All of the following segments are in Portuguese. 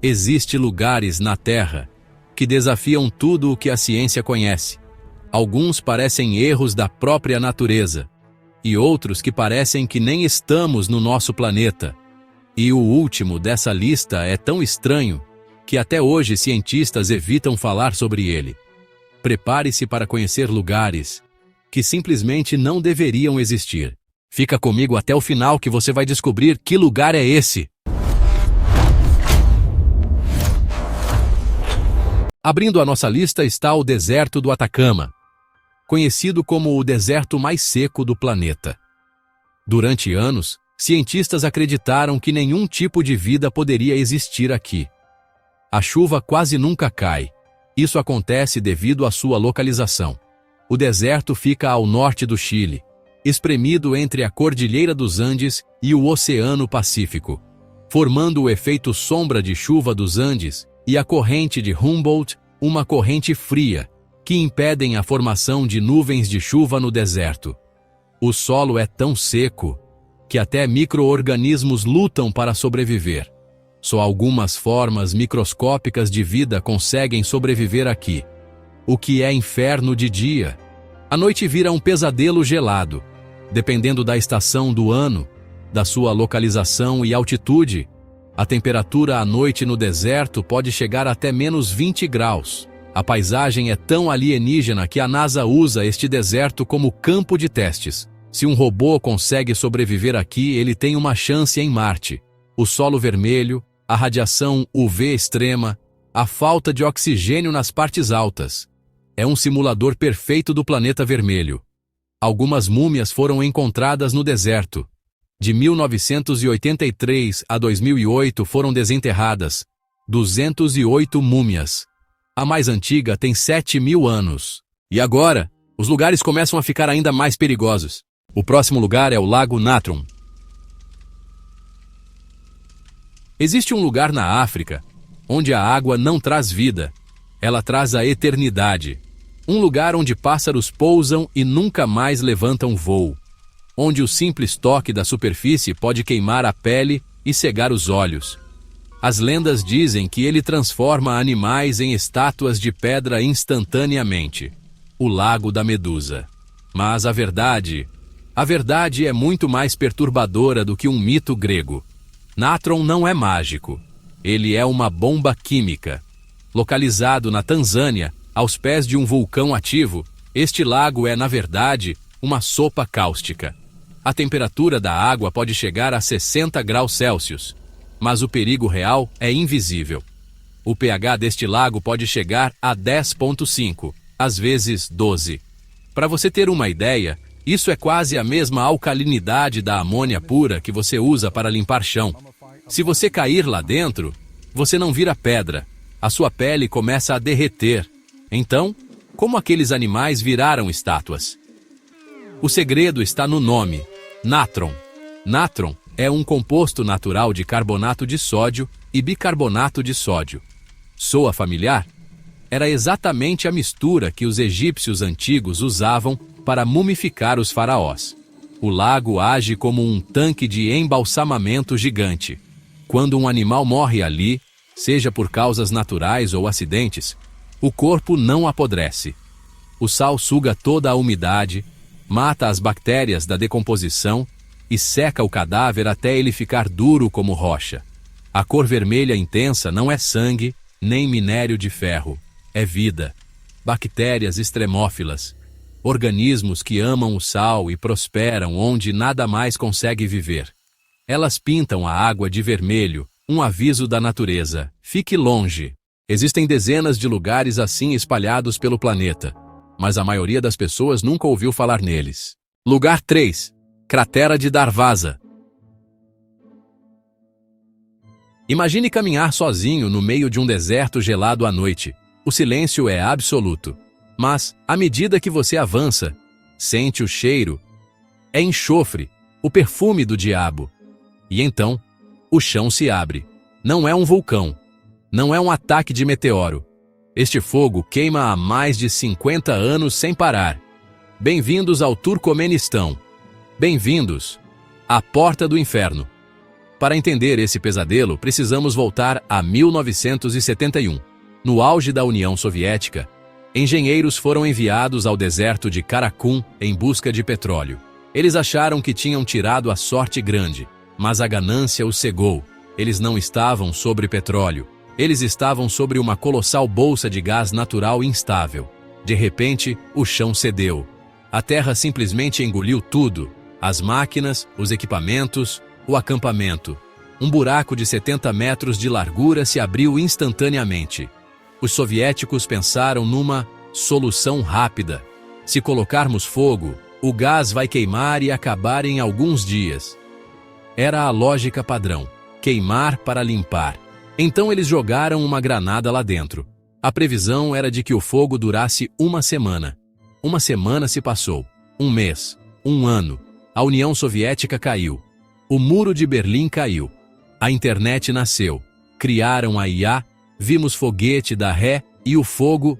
Existem lugares na Terra que desafiam tudo o que a ciência conhece. Alguns parecem erros da própria natureza, e outros que parecem que nem estamos no nosso planeta. E o último dessa lista é tão estranho que até hoje cientistas evitam falar sobre ele. Prepare-se para conhecer lugares que simplesmente não deveriam existir. Fica comigo até o final que você vai descobrir que lugar é esse. Abrindo a nossa lista está o deserto do Atacama, conhecido como o deserto mais seco do planeta. Durante anos, cientistas acreditaram que nenhum tipo de vida poderia existir aqui. A chuva quase nunca cai. Isso acontece devido à sua localização. O deserto fica ao norte do Chile, espremido entre a Cordilheira dos Andes e o Oceano Pacífico, formando o efeito sombra de chuva dos Andes e a corrente de Humboldt, uma corrente fria, que impedem a formação de nuvens de chuva no deserto. O solo é tão seco que até micro-organismos lutam para sobreviver. Só algumas formas microscópicas de vida conseguem sobreviver aqui. O que é inferno de dia, à noite vira um pesadelo gelado. Dependendo da estação do ano, da sua localização e altitude, a temperatura à noite no deserto pode chegar até menos 20 graus. A paisagem é tão alienígena que a NASA usa este deserto como campo de testes. Se um robô consegue sobreviver aqui, ele tem uma chance em Marte. O solo vermelho, a radiação UV extrema, a falta de oxigênio nas partes altas. É um simulador perfeito do planeta vermelho. Algumas múmias foram encontradas no deserto. De 1983 a 2008 foram desenterradas 208 múmias. A mais antiga tem 7.000 anos. E agora, os lugares começam a ficar ainda mais perigosos. O próximo lugar é o Lago Natron. Existe um lugar na África onde a água não traz vida, ela traz a eternidade. Um lugar onde pássaros pousam e nunca mais levantam voo. Onde o simples toque da superfície pode queimar a pele e cegar os olhos. As lendas dizem que ele transforma animais em estátuas de pedra instantaneamente. O Lago da Medusa. Mas a verdade é muito mais perturbadora do que um mito grego. Natron não é mágico. Ele é uma bomba química. Localizado na Tanzânia, aos pés de um vulcão ativo, este lago é, na verdade, uma sopa cáustica. A temperatura da água pode chegar a 60 graus Celsius, mas o perigo real é invisível. O pH deste lago pode chegar a 10,5, às vezes 12. Para você ter uma ideia, isso é quase a mesma alcalinidade da amônia pura que você usa para limpar chão. Se você cair lá dentro, você não vira pedra, a sua pele começa a derreter. Então, como aqueles animais viraram estátuas? O segredo está no nome, natron. Natron é um composto natural de carbonato de sódio e bicarbonato de sódio. Soa familiar? Era exatamente a mistura que os egípcios antigos usavam para mumificar os faraós. O lago age como um tanque de embalsamamento gigante. Quando um animal morre ali, seja por causas naturais ou acidentes, o corpo não apodrece. O sal suga toda a umidade, mata as bactérias da decomposição e seca o cadáver até ele ficar duro como rocha. A cor vermelha intensa não é sangue, nem minério de ferro. É vida. Bactérias extremófilas. Organismos que amam o sal e prosperam onde nada mais consegue viver. Elas pintam a água de vermelho, um aviso da natureza. Fique longe. Existem dezenas de lugares assim espalhados pelo planeta, mas a maioria das pessoas nunca ouviu falar neles. Lugar 3. Cratera de Darvaza. Imagine caminhar sozinho no meio de um deserto gelado à noite. O silêncio é absoluto. Mas, à medida que você avança, sente o cheiro. É enxofre, o perfume do diabo. E então, o chão se abre. Não é um vulcão. Não é um ataque de meteoro. Este fogo queima há mais de 50 anos sem parar. Bem-vindos ao Turcomenistão. Bem-vindos à porta do inferno. Para entender esse pesadelo, precisamos voltar a 1971. No auge da União Soviética, engenheiros foram enviados ao deserto de Karakum em busca de petróleo. Eles acharam que tinham tirado a sorte grande, mas a ganância os cegou. Eles não estavam sobre petróleo. Eles estavam sobre uma colossal bolsa de gás natural instável. De repente, o chão cedeu. A terra simplesmente engoliu tudo: as máquinas, os equipamentos, o acampamento. Um buraco de 70 metros de largura se abriu instantaneamente. Os soviéticos pensaram numa solução rápida. Se colocarmos fogo, o gás vai queimar e acabar em alguns dias. Era a lógica padrão: queimar para limpar. Então eles jogaram uma granada lá dentro. A previsão era de que o fogo durasse uma semana. Uma semana se passou. Um mês. Um ano. A União Soviética caiu. O Muro de Berlim caiu. A internet nasceu. Criaram a IA, vimos foguete da ré e o fogo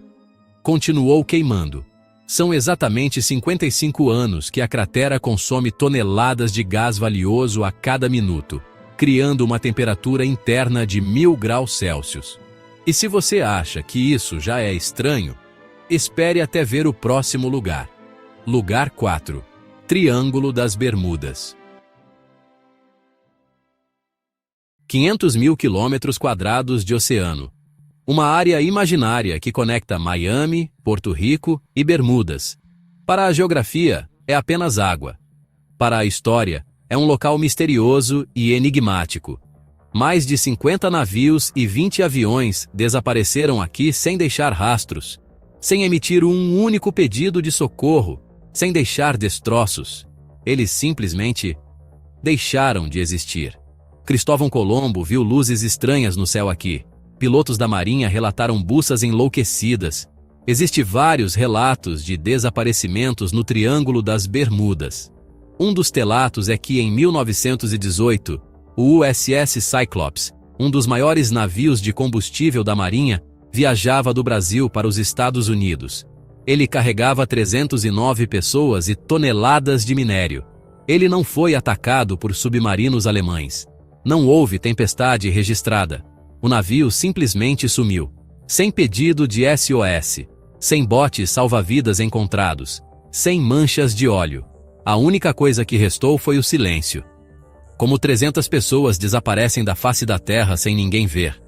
continuou queimando. São exatamente 55 anos que a cratera consome toneladas de gás valioso a cada minuto, criando uma temperatura interna de 1000 graus Celsius. E se você acha que isso já é estranho, espere até ver o próximo lugar. Lugar 4. Triângulo das Bermudas. 500 mil quilômetros quadrados de oceano. Uma área imaginária que conecta Miami, Porto Rico e Bermudas. Para a geografia, é apenas água. Para a história, é um local misterioso e enigmático. Mais de 50 navios e 20 aviões desapareceram aqui sem deixar rastros, sem emitir um único pedido de socorro, sem deixar destroços. Eles simplesmente deixaram de existir. Cristóvão Colombo viu luzes estranhas no céu aqui. Pilotos da Marinha relataram buças enlouquecidas. Existem vários relatos de desaparecimentos no Triângulo das Bermudas. Um dos relatos é que em 1918, o USS Cyclops, um dos maiores navios de combustível da Marinha, viajava do Brasil para os Estados Unidos. Ele carregava 309 pessoas e toneladas de minério. Ele não foi atacado por submarinos alemães. Não houve tempestade registrada. O navio simplesmente sumiu. Sem pedido de SOS. Sem botes salva-vidas encontrados. Sem manchas de óleo. A única coisa que restou foi o silêncio. Como 300 pessoas desaparecem da face da Terra sem ninguém ver.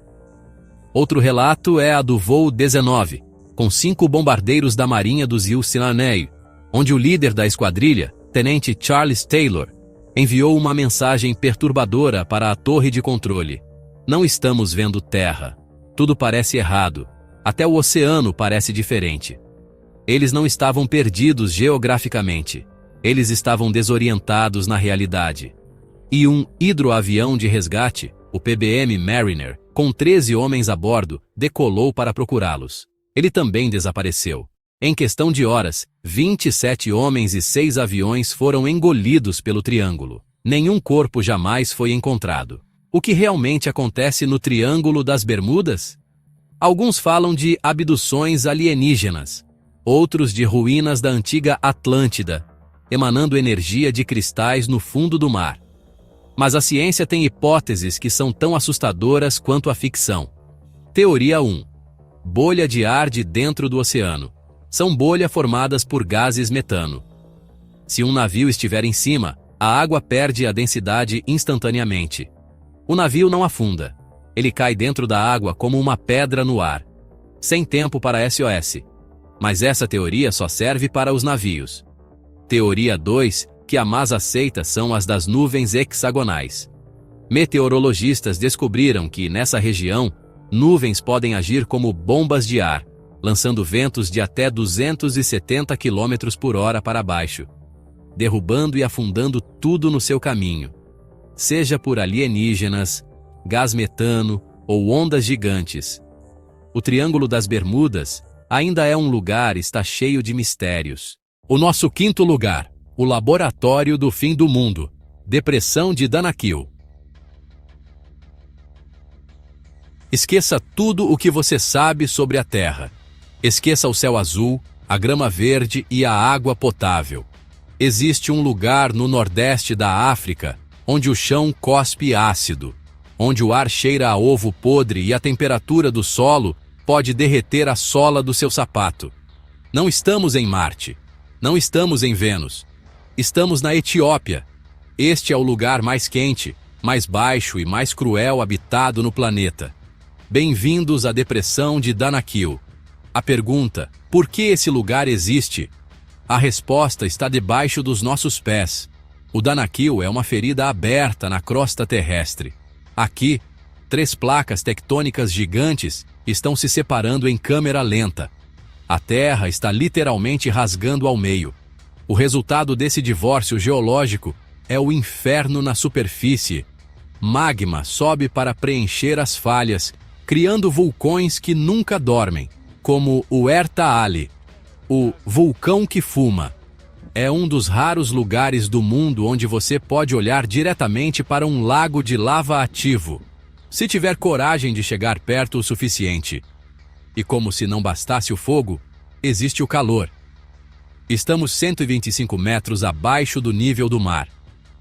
Outro relato é a do voo 19, com 5 bombardeiros da Marinha dos Sultanéio, onde o líder da esquadrilha, Tenente Charles Taylor, enviou uma mensagem perturbadora para a torre de controle. Não estamos vendo terra. Tudo parece errado. Até o oceano parece diferente. Eles não estavam perdidos geograficamente. Eles estavam desorientados na realidade. E um hidroavião de resgate, o PBM Mariner, com 13 homens a bordo, decolou para procurá-los. Ele também desapareceu. Em questão de horas, 27 homens e 6 aviões foram engolidos pelo triângulo. Nenhum corpo jamais foi encontrado. O que realmente acontece no Triângulo das Bermudas? Alguns falam de abduções alienígenas, outros de ruínas da antiga Atlântida, emanando energia de cristais no fundo do mar. Mas a ciência tem hipóteses que são tão assustadoras quanto a ficção. Teoria 1. Bolha de ar de dentro do oceano. São bolhas formadas por gases metano. Se um navio estiver em cima, a água perde a densidade instantaneamente. O navio não afunda. Ele cai dentro da água como uma pedra no ar, sem tempo para SOS. Mas essa teoria só serve para os navios. Teoria 2, que a mais aceita, são as das nuvens hexagonais. Meteorologistas descobriram que, nessa região, nuvens podem agir como bombas de ar, lançando ventos de até 270 km por hora para baixo, derrubando e afundando tudo no seu caminho. Seja por alienígenas, gás metano ou ondas gigantes. O Triângulo das Bermudas ainda é um lugar, está cheio de mistérios. O nosso quinto lugar, o Laboratório do Fim do Mundo, Depressão de Danakil. Esqueça tudo o que você sabe sobre a Terra. Esqueça o céu azul, a grama verde e a água potável. Existe um lugar no nordeste da África onde o chão cospe ácido, onde o ar cheira a ovo podre e a temperatura do solo pode derreter a sola do seu sapato. Não estamos em Marte. Não estamos em Vênus. Estamos na Etiópia. Este é o lugar mais quente, mais baixo e mais cruel habitado no planeta. Bem-vindos à depressão de Danakil. A pergunta, por que esse lugar existe? A resposta está debaixo dos nossos pés. O Danakil é uma ferida aberta na crosta terrestre. Aqui, 3 placas tectônicas gigantes estão se separando em câmera lenta. A Terra está literalmente rasgando ao meio. O resultado desse divórcio geológico é o inferno na superfície. Magma sobe para preencher as falhas, criando vulcões que nunca dormem, como o Erta Ali, o vulcão que fuma. É um dos raros lugares do mundo onde você pode olhar diretamente para um lago de lava ativo, se tiver coragem de chegar perto o suficiente. E como se não bastasse o fogo, existe o calor. Estamos 125 metros abaixo do nível do mar.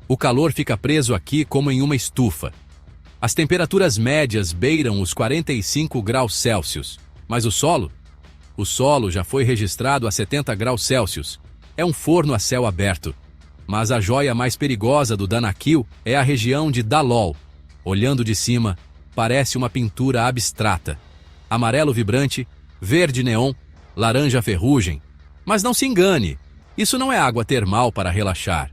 O calor fica preso aqui como em uma estufa. As temperaturas médias beiram os 45 graus Celsius, mas o solo? O solo já foi registrado a 70 graus Celsius. É um forno a céu aberto. Mas a joia mais perigosa do Danakil é a região de Dalol. Olhando de cima, parece uma pintura abstrata. Amarelo vibrante, verde neon, laranja ferrugem. Mas não se engane, isso não é água termal para relaxar.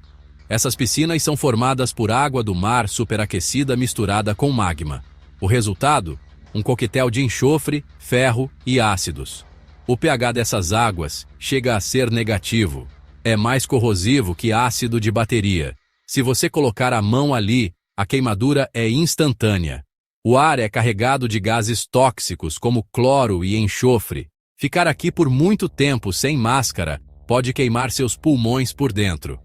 Essas piscinas são formadas por água do mar superaquecida misturada com magma. O resultado? Um coquetel de enxofre, ferro e ácidos. O pH dessas águas chega a ser negativo. É mais corrosivo que ácido de bateria. Se você colocar a mão ali, a queimadura é instantânea. O ar é carregado de gases tóxicos como cloro e enxofre. Ficar aqui por muito tempo sem máscara pode queimar seus pulmões por dentro.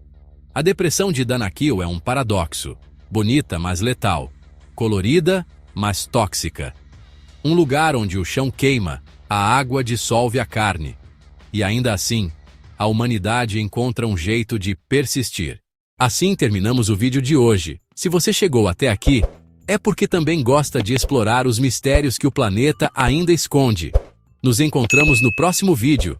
A depressão de Danakil é um paradoxo. Bonita, mas letal. Colorida, mas tóxica. Um lugar onde o chão queima, a água dissolve a carne. E ainda assim, a humanidade encontra um jeito de persistir. Assim terminamos o vídeo de hoje. Se você chegou até aqui, é porque também gosta de explorar os mistérios que o planeta ainda esconde. Nos encontramos no próximo vídeo.